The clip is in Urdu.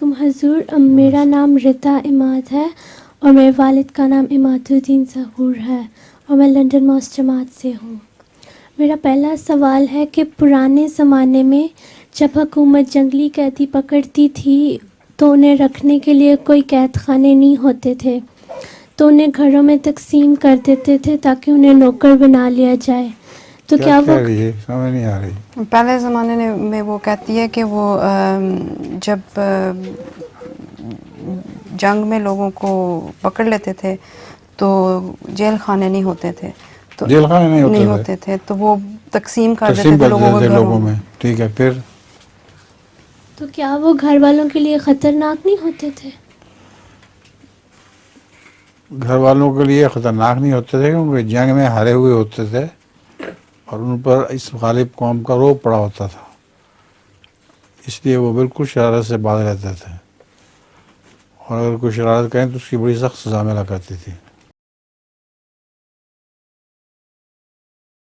علیکم حضور، میرا نام رتا اماد ہے اور میرے والد کا نام اماد الدین ظہور ہے اور میں لنڈن ماسک جماعت سے ہوں۔ میرا پہلا سوال ہے کہ پرانے زمانے میں جب حکومت جنگلی قیدی پکڑتی تھی تو انہیں رکھنے کے لیے کوئی قید خانے نہیں ہوتے تھے، تو انہیں گھروں میں تقسیم کر دیتے تھے تاکہ انہیں نوکر بنا لیا جائے، تو کیا وہ کہہ رہی ہے؟ سمجھ نہیں آ رہی۔ پہلے زمانے میں وہ کہتی ہے کہ وہ جب جنگ میں لوگوں کو پکڑ لیتے تھے تو جیل خانے نہیں ہوتے تھے، تو جیل خانے نہیں ہوتے تھے تو وہ تقسیم کر دیتے تھے لوگوں کے گھروں میں۔ ٹھیک ہے، پھر تو کیا وہ گھر والوں کے لیے خطرناک نہیں ہوتے تھے؟ گھر والوں کے لیے خطرناک نہیں ہوتے تھے کیونکہ جنگ میں ہارے ہوئے ہوتے تھے اور ان پر اس غالب قوم کا روب پڑا ہوتا تھا، اس لیے وہ بالکل شرارت سے باز رہتے تھے، اور اگر کوئی شرارت کریں تو اس کی بڑی سخت سزا ملا کرتی تھی۔